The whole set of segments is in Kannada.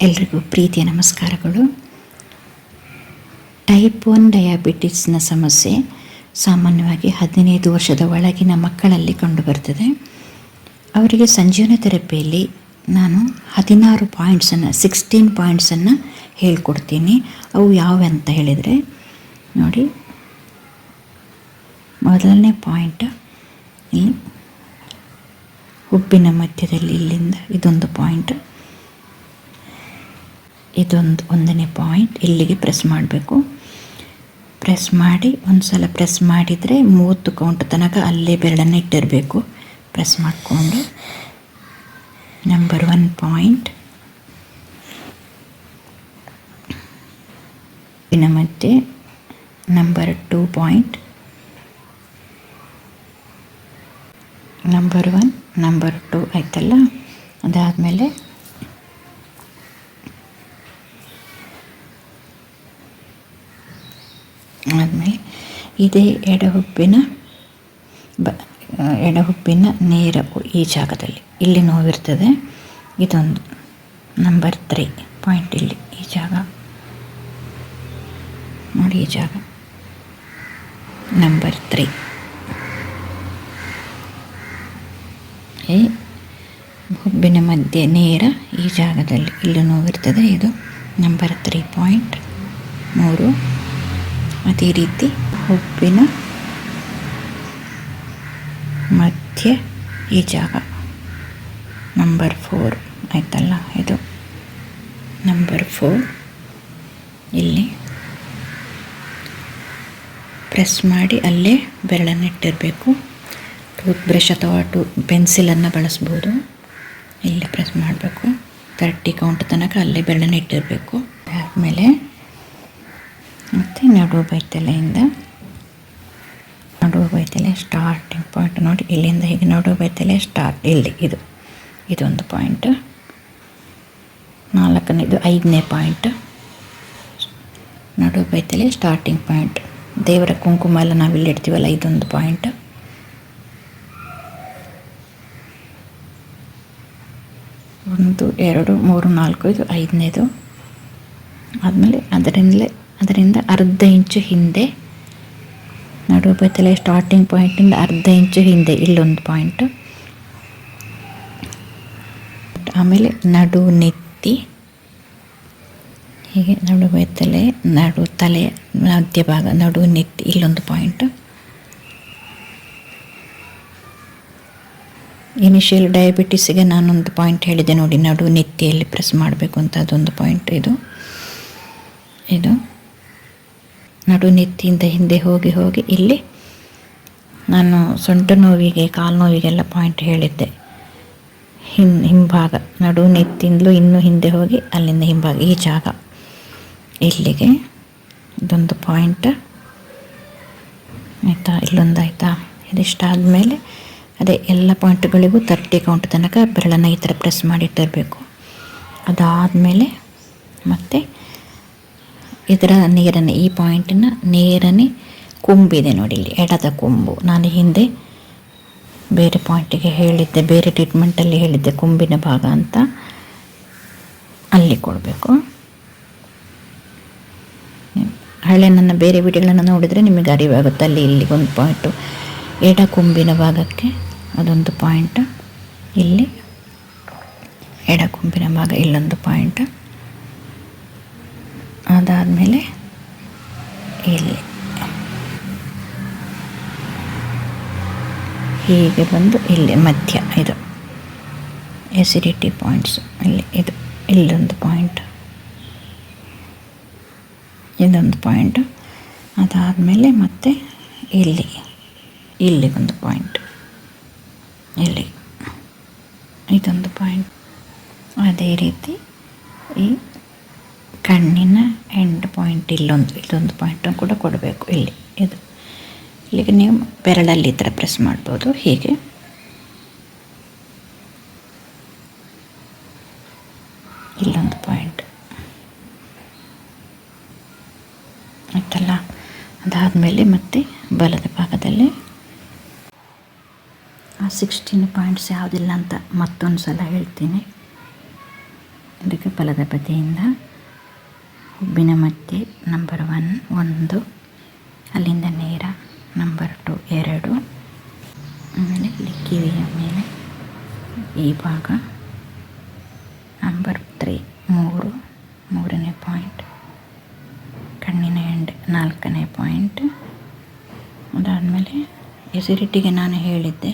ಎಲ್ರಿಗೂ ಪ್ರೀತಿಯ ನಮಸ್ಕಾರಗಳು. ಟೈಪ್ 1 ಡಯಾಬಿಟಿಸ್ನ ಸಮಸ್ಯೆ ಸಾಮಾನ್ಯವಾಗಿ 15 ವರ್ಷದ ಒಳಗಿನ ಮಕ್ಕಳಲ್ಲಿ ಕಂಡುಬರ್ತದೆ. ಅವರಿಗೆ ಸಂಜೀವನ ಥೆರಪಿಯಲ್ಲಿ ನಾನು 16 ಪಾಯಿಂಟ್ಸನ್ನು ಹೇಳ್ಕೊಡ್ತೀನಿ. ಅವು ಅಂತ ಹೇಳಿದರೆ ನೋಡಿ, ಮೊದಲನೇ ಪಾಯಿಂಟ್ ಇಲ್ಲಿ ಹುಬ್ಬಿನ ಮಧ್ಯದಲ್ಲಿ ಇಲ್ಲಿಂದ ಇದೊಂದು ಪಾಯಿಂಟ್, ಒಂದನೇ ಪಾಯಿಂಟ್ ಇಲ್ಲಿಗೆ ಪ್ರೆಸ್ ಮಾಡಬೇಕು. ಪ್ರೆಸ್ ಮಾಡಿ ಒಂದು ಸಲ ಪ್ರೆಸ್ ಮಾಡಿದರೆ 30 ಕೌಂಟ್ ತನಕ ಅಲ್ಲೇ ಬೆರಳನ್ನು ಇಟ್ಟಿರಬೇಕು. ಪ್ರೆಸ್ ಮಾಡಿಕೊಂಡು ನಂಬರ್ 1 ಪಾಯಿಂಟ್ ಇನ್ನು ಮತ್ತೆ ನಂಬರ್ 2 ಪಾಯಿಂಟ್, ನಂಬರ್ 1 ನಂಬರ್ 2 ಆಯ್ತಲ್ಲ. ಅದಾದಮೇಲೆ ಇದೇ ಎಡಹುಬ್ಬಿನ ನೇರ ಈ ಜಾಗದಲ್ಲಿ ಇಲ್ಲಿ ನೋವಿರ್ತದೆ. ಇದೊಂದು ನಂಬರ್ 3 ಪಾಯಿಂಟ್, ಇಲ್ಲಿ ಈ ಜಾಗ ನೋಡಿ, ಈ ಜಾಗ ನಂಬರ್ 3. ಈ ಹುಬ್ಬಿನ ಮಧ್ಯೆ ನೇರ ಈ ಜಾಗದಲ್ಲಿ ಇಲ್ಲಿ ನೋವಿರ್ತದೆ. ಇದು ನಂಬರ್ 3 ಪಾಯಿಂಟ್ 3. ಅದೇ ರೀತಿ ಹುಬ್ಬಿನ ಮಧ್ಯೆ ಈ ಜಾಗ ನಂಬರ್ 4 ಆಯ್ತಲ್ಲ. ಇದು ನಂಬರ್ 4. ಇಲ್ಲಿ ಪ್ರೆಸ್ ಮಾಡಿ ಅಲ್ಲೇ ಬೆರಳನ್ನು ಇಟ್ಟಿರಬೇಕು. ಟೂತ್ ಬ್ರಷ್ ಅಥವಾ ಪೆನ್ಸಿಲನ್ನು ಬಳಸ್ಬೋದು. ಇಲ್ಲಿ ಪ್ರೆಸ್ ಮಾಡಬೇಕು. 30 ಕೌಂಟ್ ತನಕ ಅಲ್ಲೇ ಬೆರಳನ್ನು ಇಟ್ಟಿರಬೇಕು. ಆದಮೇಲೆ ಮತ್ತು ನಡು ಬೈತಲೆ ಸ್ಟಾರ್ಟಿಂಗ್ ಪಾಯಿಂಟ್ ನೋಡಿ, ಇಲ್ಲಿಂದ ಹೀಗೆ ನಡು ಬೈತಲೆ ಸ್ಟಾರ್ಟ್, ಇಲ್ಲಿ ಇದೊಂದು ಪಾಯಿಂಟ್. 4ನೇದು 5ನೇ ಪಾಯಿಂಟ್, ನಡು ಬೈತಲೆ ಸ್ಟಾರ್ಟಿಂಗ್ ಪಾಯಿಂಟ್. ದೇವರ ಕುಂಕುಮ ಎಲ್ಲ ನಾವಿಲ್ಲಿ ಇಡ್ತೀವಲ್ಲ, ಇದೊಂದು ಪಾಯಿಂಟ್. 1 2 3 4 ಇದು 5ನೇದು. ಆದಮೇಲೆ ಅದರಿಂದ ಅರ್ಧ ಇಂಚು ಹಿಂದೆ, ನಡು ಬೈತಲೆ ಸ್ಟಾರ್ಟಿಂಗ್ ಪಾಯಿಂಟಿಂದ ಅರ್ಧ ಇಂಚು ಹಿಂದೆ ಇಲ್ಲೊಂದು ಪಾಯಿಂಟ್. ಆಮೇಲೆ ನಡು ನೆತ್ತಿ, ಹೀಗೆ ನಡು ಬೈತಲೆ ನಡು ತಲೆ ಮಧ್ಯಭಾಗ ನಡು ನೆತ್ತಿ ಇಲ್ಲೊಂದು ಪಾಯಿಂಟ್. ಇನಿಷಿಯಲ್ ಡಯಾಬಿಟಿಸಿಗೆ ನಾನೊಂದು ಪಾಯಿಂಟ್ ಹೇಳಿದೆ ನೋಡಿ, ನಡು ನೆತ್ತಿಯಲ್ಲಿ ಪ್ರೆಸ್ ಮಾಡಬೇಕು ಅಂತ, ಅದೊಂದು ಪಾಯಿಂಟ್. ಇದು ನಡು ನೆತ್ತಿಯಿಂದ ಹಿಂದೆ ಹೋಗಿ ಇಲ್ಲಿ ನಾನು ಸೊಂಟ ನೋವಿಗೆ ಕಾಲು ನೋವಿಗೆಲ್ಲ ಪಾಯಿಂಟ್ ಹೇಳಿದ್ದೆ. ಹಿಂಭಾಗ ನಡು ನೆತ್ತಿಂದಲೂ ಇನ್ನೂ ಹಿಂದೆ ಹೋಗಿ ಅಲ್ಲಿಂದ ಹಿಂಭಾಗ ಈ ಜಾಗ ಇಲ್ಲಿಗೆ ಇದೊಂದು ಪಾಯಿಂಟ್ ಆಯಿತಾ. ಇಲ್ಲೊಂದಾಯಿತಾ. ಇದಿಷ್ಟಾದಮೇಲೆ ಅದೇ ಎಲ್ಲ ಪಾಯಿಂಟ್ಗಳಿಗೂ 30 ಕೌಂಟ್ ತನಕ ಬೆರಳನ್ನು ಈ ಥರ ಪ್ರೆಸ್ ಮಾಡಿಟ್ಟಿರಬೇಕು. ಅದಾದಮೇಲೆ ಮತ್ತೆ ಇದರ ನೇರನೇ ಈ ಪಾಯಿಂಟಿನ ನೇರನೇ ಕೊಂಬಿದೆ ನೋಡಿ, ಇಲ್ಲಿ ಎಡದ ಕೊಂಬು. ನಾನು ಹಿಂದೆ ಬೇರೆ ಪಾಯಿಂಟಿಗೆ ಹೇಳಿದ್ದೆ, ಬೇರೆ ಟ್ರೀಟ್ಮೆಂಟಲ್ಲಿ ಹೇಳಿದ್ದೆ ಕೊಂಬಿನ ಭಾಗ ಅಂತ, ಅಲ್ಲಿ ಕೊಡಬೇಕು. ನನ್ನ ಬೇರೆ ವಿಡಿಯೋಗಳನ್ನು ನೋಡಿದರೆ ನಿಮಗೆ ಅರಿವಾಗುತ್ತೆ. ಇಲ್ಲಿ ಒಂದು ಪಾಯಿಂಟು ಎಡ ಕೊಂಬಿನ ಭಾಗಕ್ಕೆ ಅದೊಂದು ಪಾಯಿಂಟ್, ಇಲ್ಲಿ ಎಡ ಕೊಂಬಿನ ಭಾಗ ಇಲ್ಲೊಂದು ಪಾಯಿಂಟ್. ಅದಾದಮೇಲೆ ಇಲ್ಲಿ ಹೀಗೆ ಬಂದು ಇಲ್ಲಿ ಮಧ್ಯ ಇದು ಎಸಿಡಿಟಿ ಪಾಯಿಂಟ್ಸ್, ಇಲ್ಲೊಂದು ಪಾಯಿಂಟ್, ಇದೊಂದು ಪಾಯಿಂಟ್. ಅದಾದಮೇಲೆ ಮತ್ತೆ ಇಲ್ಲಿ ಒಂದು ಪಾಯಿಂಟ್, ಇದೊಂದು ಪಾಯಿಂಟ್. ಅದೇ ರೀತಿ ಈ ಕಣ್ಣಿನ ಎಂಡ್ ಪಾಯಿಂಟ್ ಇಲ್ಲೊಂದು ಪಾಯಿಂಟ್ ಕೂಡ ಕೊಡಬೇಕು. ಇಲ್ಲಿಗೆ ನೀವು ಬೆರಳಲ್ಲಿ ಈ ಥರ ಪ್ರೆಸ್ ಮಾಡ್ಬೋದು. ಹೀಗೆ ಇಲ್ಲೊಂದು ಪಾಯಿಂಟ್ ಆಯ್ತಲ್ಲ. ಅದಾದಮೇಲೆ ಮತ್ತೆ ಬಲದ ಭಾಗದಲ್ಲಿ ಆ 16 ಪಾಯಿಂಟ್ಸ್ ಯಾವುದಿಲ್ಲ ಅಂತ ಮತ್ತೊಂದು ಸಲ ಹೇಳ್ತೀನಿ. ಇದಕ್ಕೆ ಬಲದ ಬದಿಯಿಂದ ಹುಬ್ಬಿನ ಮಧ್ಯೆ ನಂಬರ್ 1, ಅಲ್ಲಿಂದ ನೇರ ನಂಬರ್ 2 2, ಆಮೇಲೆ ಇಲ್ಲಿ ಕಿವಿಯ ಮೇಲೆ ಈ ಭಾಗ ನಂಬರ್ 3 3ನೇ ಪಾಯಿಂಟ್, ಕಣ್ಣಿನ ಎಂಡ್ 4ನೇ ಪಾಯಿಂಟ್. ಅದಾದಮೇಲೆ ಎಸಿಡಿಟಿಗೆ ನಾನು ಹೇಳಿದ್ದೆ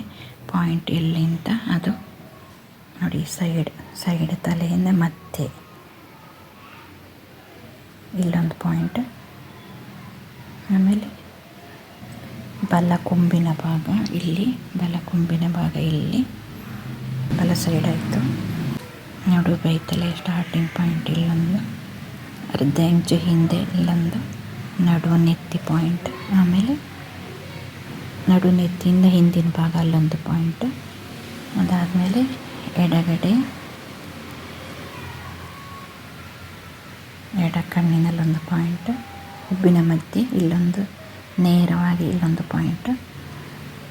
ಪಾಯಿಂಟ್ ಎಲ್ಲಿ ಅಂತ, ಅದು ನೋಡಿ ಸೈಡ್ ತಲೆಯಿಂದ ಮತ್ತೆ ಇಲ್ಲೊಂದು ಪಾಯಿಂಟ್. ಆಮೇಲೆ ಬಲ ಕೊಂಬಿನ ಭಾಗ ಇಲ್ಲಿ, ಬಲ ಸೈಡ್ ಆಯಿತು. ನಡು ಬೈತಲೆ ಸ್ಟಾರ್ಟಿಂಗ್ ಪಾಯಿಂಟ್ ಇಲ್ಲೊಂದು, ಅರ್ಧ ಇಂಚು ಹಿಂದೆ ಇಲ್ಲೊಂದು ನಡು ನೆತ್ತಿ ಪಾಯಿಂಟ್. ಆಮೇಲೆ ನಡು ನೆತ್ತಿಯಿಂದ ಹಿಂದಿನ ಭಾಗ ಅಲ್ಲೊಂದು ಪಾಯಿಂಟ್. ಅದಾದಮೇಲೆ ಎಡಗಡೆ ಎಡ ಕಣ್ಣಿನಲ್ಲೊಂದು ಪಾಯಿಂಟ್, ಹುಬ್ಬಿನ ಮಧ್ಯೆ ಇಲ್ಲೊಂದು, ನೇರವಾಗಿ ಇಲ್ಲೊಂದು ಪಾಯಿಂಟ್.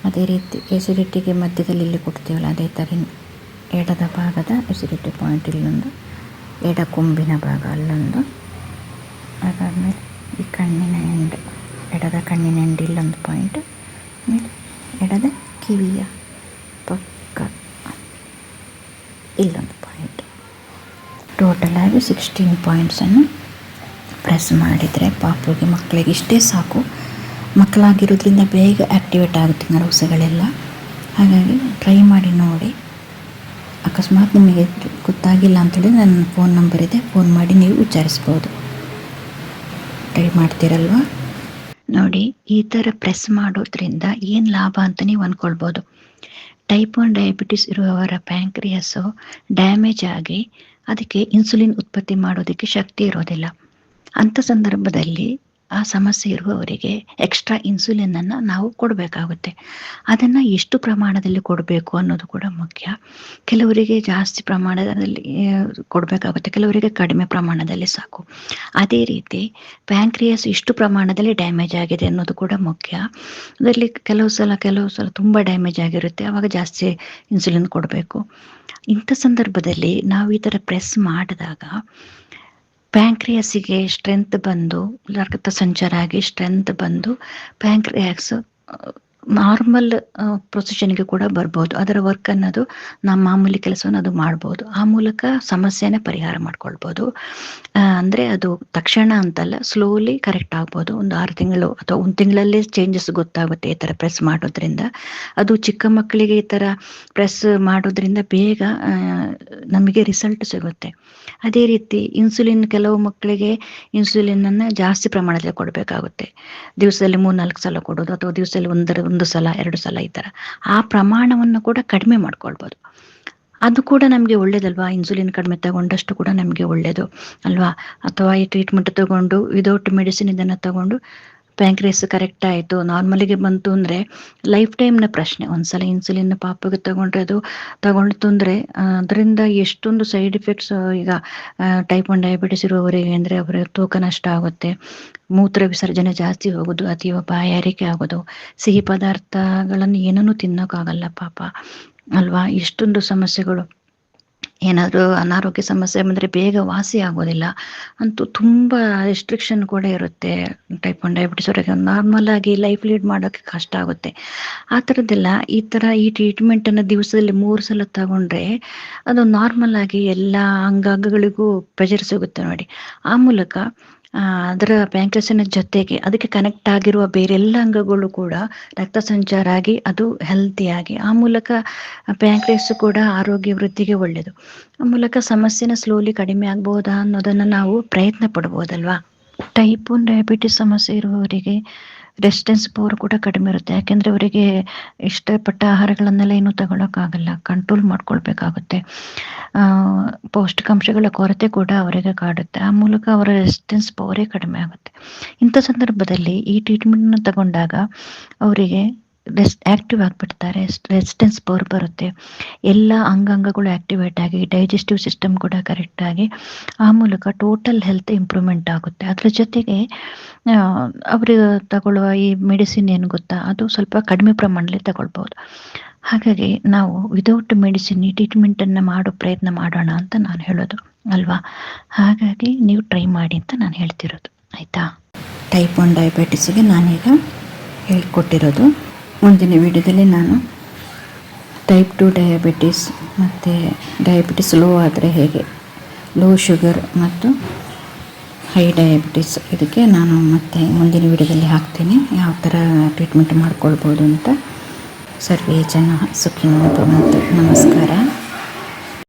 ಅದೇ ರೀತಿ ಎಸಿಡಿಟಿಗೆ ಮಧ್ಯದಲ್ಲಿ ಇಲ್ಲಿ ಕೊಡ್ತೀವಲ್ಲ, ಅದೇ ಥರ ಎಡದ ಭಾಗದ ಎಸಿಡಿಟಿ ಪಾಯಿಂಟ್ ಇಲ್ಲೊಂದು, ಎಡ ಕೊಂಬಿನ ಭಾಗ ಅಲ್ಲೊಂದು. ಅದಾದಮೇಲೆ ಈ ಕಣ್ಣಿನ ಎಂಡ್, ಎಡದ ಕಣ್ಣಿನ ಎಂಡ್ ಇಲ್ಲೊಂದು ಪಾಯಿಂಟ್. ಆಮೇಲೆ ಎಡದ ಕಿವಿಯ ಪಕ್ಕ ಇಲ್ಲೊಂದು ಪಾಯಿಂಟ್. ಟೋಟಲಾಗಿ 16 ಪಾಯಿಂಟ್ಸನ್ನು ಪ್ರೆಸ್ ಮಾಡಿದರೆ ಪಾಪುಗೆ, ಮಕ್ಕಳಿಗೆ ಇಷ್ಟೇ ಸಾಕು. ಮಕ್ಕಳಾಗಿರೋದ್ರಿಂದ ಬೇಗ ಆ್ಯಕ್ಟಿವೇಟ್ ಆಗುತ್ತೆ ನರ್ವ್ಸ್ಗಳೆಲ್ಲ. ಹಾಗಾಗಿ ಟ್ರೈ ಮಾಡಿ ನೋಡಿ. ಅಕಸ್ಮಾತ್ ನಿಮಗೆ ಗೊತ್ತಾಗಿಲ್ಲ ಅಂತೇಳಿ ನನ್ನ ಫೋನ್ ನಂಬರ್ ಇದೆ, ಫೋನ್ ಮಾಡಿ ನೀವು ವಿಚಾರಿಸ್ಬೋದು. ಟ್ರೈ ಮಾಡ್ತೀರಲ್ವ? ನೋಡಿ, ಈ ಥರ ಪ್ರೆಸ್ ಮಾಡೋದ್ರಿಂದ ಏನು ಲಾಭ ಅಂತ ನೀವು ಅಂದ್ಕೊಳ್ಬೋದು. ಟೈಪ್ 1 ಡಯಾಬಿಟಿಸ್ ಇರುವವರ ಪ್ಯಾಂಕ್ರಿಯಸ್ಸು ಡ್ಯಾಮೇಜ್ ಆಗಿ ಅದಕ್ಕೆ ಇನ್ಸುಲಿನ್ ಉತ್ಪತ್ತಿ ಮಾಡೋದಕ್ಕೆ ಶಕ್ತಿ ಇರೋದಿಲ್ಲ. ಅಂಥ ಸಂದರ್ಭದಲ್ಲಿ ಆ ಸಮಸ್ಯೆ ಇರುವವರಿಗೆ ಎಕ್ಸ್ಟ್ರಾ ಇನ್ಸುಲಿನನ್ನು ನಾವು ಕೊಡಬೇಕಾಗುತ್ತೆ. ಅದನ್ನು ಎಷ್ಟು ಪ್ರಮಾಣದಲ್ಲಿ ಕೊಡಬೇಕು ಅನ್ನೋದು ಕೂಡ ಮುಖ್ಯ. ಕೆಲವರಿಗೆ ಜಾಸ್ತಿ ಪ್ರಮಾಣದಲ್ಲಿ ಕೊಡಬೇಕಾಗುತ್ತೆ, ಕೆಲವರಿಗೆ ಕಡಿಮೆ ಪ್ರಮಾಣದಲ್ಲಿ ಸಾಕು. ಅದೇ ರೀತಿ ಪ್ಯಾಂಕ್ರಿಯಸ್ ಎಷ್ಟು ಪ್ರಮಾಣದಲ್ಲಿ ಡ್ಯಾಮೇಜ್ ಆಗಿದೆ ಅನ್ನೋದು ಕೂಡ ಮುಖ್ಯ. ಅದರಲ್ಲಿ ಕೆಲವು ಸಲ ತುಂಬ ಡ್ಯಾಮೇಜ್ ಆಗಿರುತ್ತೆ, ಆವಾಗ ಜಾಸ್ತಿ ಇನ್ಸುಲಿನ್ ಕೊಡಬೇಕು. ಇಂಥ ಸಂದರ್ಭದಲ್ಲಿ ನಾವು ಈ ಥರ ಪ್ರೆಸ್ ಮಾಡಿದಾಗ ಪ್ಯಾಂಕ್ರಿಯಾಸಿಗೆ ಸ್ಟ್ರೆಂತ್ ಬಂದು, ರಕ್ತ ಸಂಚಾರ ಆಗಿ ಸ್ಟ್ರೆಂತ್ ಬಂದು ಪ್ಯಾಂಕ್ರಿಯಾಸ್ ನಾರ್ಮಲ್ ಪ್ರೊಸಿಷನ್ಗೆ ಕೂಡ ಬರ್ಬೋದು. ಅದರ ವರ್ಕ್ ಅನ್ನೋದು ನಮ್ಮ ಮಾಮೂಲಿ ಕೆಲಸವನ್ನು ಅದು ಮಾಡ್ಬೋದು. ಆ ಮೂಲಕ ಸಮಸ್ಯೆನ ಪರಿಹಾರ ಮಾಡ್ಕೊಳ್ಬೋದು. ಅಂದರೆ ಅದು ತಕ್ಷಣ ಅಂತಲ್ಲ, ಸ್ಲೋಲಿ ಕರೆಕ್ಟ್ ಆಗ್ಬೋದು. ಒಂದು 6 ತಿಂಗಳು ಅಥವಾ 1 ತಿಂಗಳಲ್ಲೇ ಚೇಂಜಸ್ ಗೊತ್ತಾಗುತ್ತೆ ಈ ಥರ ಪ್ರೆಸ್ ಮಾಡೋದ್ರಿಂದ. ಅದು ಚಿಕ್ಕ ಮಕ್ಕಳಿಗೆ ಈ ಥರ ಪ್ರೆಸ್ ಮಾಡೋದ್ರಿಂದ ಬೇಗ ನಮಗೆ ರಿಸಲ್ಟ್ ಸಿಗುತ್ತೆ. ಅದೇ ರೀತಿ ಇನ್ಸುಲಿನ್, ಕೆಲವು ಮಕ್ಕಳಿಗೆ ಇನ್ಸುಲಿನನ್ನು ಜಾಸ್ತಿ ಪ್ರಮಾಣದಲ್ಲಿ ಕೊಡಬೇಕಾಗುತ್ತೆ. ದಿವಸದಲ್ಲಿ 3-4 ಸಲ ಕೊಡೋದು, ಅಥವಾ ದಿವಸದಲ್ಲಿ 1 ಸಲ 2 ಸಲ, ಈ ಥರ. ಆ ಪ್ರಮಾಣವನ್ನು ಕೂಡ ಕಡಿಮೆ ಮಾಡ್ಕೊಳ್ಬೋದು. ಅದು ಕೂಡ ನಮಗೆ ಒಳ್ಳೇದಲ್ವಾ. ಇನ್ಸುಲಿನ್ ಕಡಿಮೆ ತಗೊಂಡಷ್ಟು ಕೂಡ ನಮಗೆ ಒಳ್ಳೆಯದು ಅಲ್ವಾ. ಅಥವಾ ಈ ಟ್ರೀಟ್ಮೆಂಟ್ ತಗೊಂಡು ವಿದೌಟ್ ಮೆಡಿಸಿನ್ ಇದನ್ನು ತಗೊಂಡು ಪ್ಯಾಂಕ್ರಿಯಸ್ ಕರೆಕ್ಟ್ ಆಯಿತು, ನಾರ್ಮಲಿಗೆ ಬಂತು ಅಂದರೆ ಲೈಫ್ ಟೈಮ್ನ ಪ್ರಶ್ನೆ. ಒಂದ್ಸಲ ಇನ್ಸುಲಿನ್ ಪಾಪಗೆ ತಗೊಳ್ತು ಅಂದರೆ ಅದರಿಂದ ಎಷ್ಟೊಂದು ಸೈಡ್ ಎಫೆಕ್ಟ್ಸ್. ಈಗ ಟೈಪ್ 1 ಡಯಾಬಿಟಿಸ್ ಇರುವವರಿಗೆ ಅಂದರೆ ಅವರ ತೂಕ ನಷ್ಟ ಆಗುತ್ತೆ, ಮೂತ್ರ ವಿಸರ್ಜನೆ ಜಾಸ್ತಿ ಹೋಗೋದು, ಅತೀವ ಬಾಯಾರಿಕೆ ಆಗೋದು, ಸಿಹಿ ಪದಾರ್ಥಗಳನ್ನು ಏನನ್ನೂ ತಿನ್ನೋಕ್ಕಾಗಲ್ಲ ಪಾಪ ಅಲ್ವಾ. ಇಷ್ಟೊಂದು ಸಮಸ್ಯೆಗಳು. ಏನಾದರೂ ಅನಾರೋಗ್ಯ ಸಮಸ್ಯೆ ಬಂದರೆ ಬೇಗ ವಾಸಿ ಆಗೋದಿಲ್ಲ. ಅಂತೂ ತುಂಬ ರೆಸ್ಟ್ರಿಕ್ಷನ್ ಕೂಡ ಇರುತ್ತೆ ಟೈಪ್ 1 ಡಯಾಬಿಟಿಸ್ ಅವರಿಗೆ. ನಾರ್ಮಲ್ ಆಗಿ ಲೈಫ್ ಲೀಡ್ ಮಾಡೋಕ್ಕೆ ಕಷ್ಟ ಆಗುತ್ತೆ. ಆ ಥರದ್ದೆಲ್ಲ ಈ ಟ್ರೀಟ್ಮೆಂಟನ್ನು ದಿವಸದಲ್ಲಿ 3 ಸಲ ತಗೊಂಡ್ರೆ ಅದು ನಾರ್ಮಲ್ ಆಗಿ ಎಲ್ಲ ಅಂಗಗಳಿಗೂ ಪ್ರೆಷರ್ ಸಿಗುತ್ತೆ ನೋಡಿ. ಆ ಮೂಲಕ ಅದರ ಪ್ಯಾಂಕ್ರಿಯಾಸಿನ ಜೊತೆಗೆ ಅದಕ್ಕೆ ಕನೆಕ್ಟ್ ಆಗಿರುವ ಬೇರೆಲ್ಲ ಅಂಗಗಳು ಕೂಡ ರಕ್ತ ಸಂಚಾರ ಆಗಿ ಅದು ಹೆಲ್ತಿಯಾಗಿ, ಆ ಮೂಲಕ ಪ್ಯಾಂಕ್ರಿಯಾಸ್ ಕೂಡ ಆರೋಗ್ಯ ವೃದ್ಧಿಗೆ ಒಳ್ಳೆಯದು. ಆ ಮೂಲಕ ಸಮಸ್ಯೆನ ಸ್ಲೋಲಿ ಕಡಿಮೆ ಆಗ್ಬೋದಾ ಅನ್ನೋದನ್ನು ನಾವು ಪ್ರಯತ್ನ ಪಡ್ಬೋದಲ್ವಾ. ಟೈಪ್ 1 ಡಯಾಬಿಟಿಸ್ ಸಮಸ್ಯೆ ಇರುವವರಿಗೆ ರೆಸಿಸ್ಟೆನ್ಸ್ ಪವರ್ ಕೂಡ ಕಡಿಮೆ ಇರುತ್ತೆ. ಯಾಕೆಂದರೆ ಅವರಿಗೆ ಇಷ್ಟಪಟ್ಟ ಆಹಾರಗಳನ್ನೆಲ್ಲ ಏನೂ ತಗೊಳ್ಳೋಕ್ಕಾಗಲ್ಲ, ಕಂಟ್ರೋಲ್ ಮಾಡ್ಕೊಳ್ಬೇಕಾಗುತ್ತೆ. ಪೌಷ್ಟಿಕಾಂಶಗಳ ಕೊರತೆ ಕೂಡ ಅವರಿಗೆ ಕಾಡುತ್ತೆ. ಆ ಮೂಲಕ ಅವರ ರೆಸಿಸ್ಟೆನ್ಸ್ ಪವರೇ ಕಡಿಮೆ ಆಗುತ್ತೆ. ಇಂಥ ಸಂದರ್ಭದಲ್ಲಿ ಈ ಟ್ರೀಟ್ಮೆಂಟನ್ನು ತಗೊಂಡಾಗ ಅವರಿಗೆ ಆ್ಯಕ್ಟಿವ್ ಆಗಿಬಿಡ್ತಾರೆ, ರೆಸಿಸ್ಟೆನ್ಸ್ ಪವರ್ ಬರುತ್ತೆ, ಎಲ್ಲ ಅಂಗಾಂಗಗಳು ಆ್ಯಕ್ಟಿವೇಟ್ ಆಗಿ ಡೈಜೆಸ್ಟಿವ್ ಸಿಸ್ಟಮ್ ಕೂಡ ಕರೆಕ್ಟಾಗಿ, ಆ ಮೂಲಕ ಟೋಟಲ್ ಹೆಲ್ತ್ ಇಂಪ್ರೂವ್ಮೆಂಟ್ ಆಗುತ್ತೆ. ಅದರ ಜೊತೆಗೆ ಅವರು ತಗೊಳ್ಳುವ ಈ ಮೆಡಿಸಿನ್ ಏನು ಗೊತ್ತಾ, ಅದು ಸ್ವಲ್ಪ ಕಡಿಮೆ ಪ್ರಮಾಣದಲ್ಲಿ ತಗೊಳ್ಬೋದು. ಹಾಗಾಗಿ ನಾವು ವಿದೌಟ್ ಮೆಡಿಸಿನ್ ಈ ಟ್ರೀಟ್ಮೆಂಟನ್ನು ಮಾಡೋ ಪ್ರಯತ್ನ ಮಾಡೋಣ ಅಂತ ನಾನು ಹೇಳೋದು ಅಲ್ವಾ. ಹಾಗಾಗಿ ನೀವು ಟ್ರೈ ಮಾಡಿ ಅಂತ ನಾನು ಹೇಳ್ತಿರೋದು, ಆಯಿತಾ. ಟೈಪ್ 1 ಡಯಾಬಿಟಿಸ್ಗೆ ನಾನೀಗ ಹೇಳ್ಕೊಟ್ಟಿರೋದು. ಮುಂದಿನ ವಿಡಿಯೋದಲ್ಲಿ ನಾನು ಟೈಪ್ 2 ಡಯಾಬಿಟಿಸ್ ಮತ್ತು ಡಯಾಬಿಟಿಸ್ ಲೋ ಆದರೆ ಹೇಗೆ, ಲೋ ಶುಗರ್ ಮತ್ತು ಹೈ ಡಯಾಬಿಟಿಸ್, ಇದಕ್ಕೆ ನಾನು ಮತ್ತೆ ಮುಂದಿನ ವಿಡಿಯೋದಲ್ಲಿ ಹಾಕ್ತೀನಿ ಯಾವ ಥರ ಟ್ರೀಟ್ಮೆಂಟ್ ಮಾಡ್ಕೊಳ್ಬೋದು ಅಂತ. ಸರ್ವೇ ಜನ ಸುಖಿನೋ ಭವಂತು. ನಮಸ್ಕಾರ.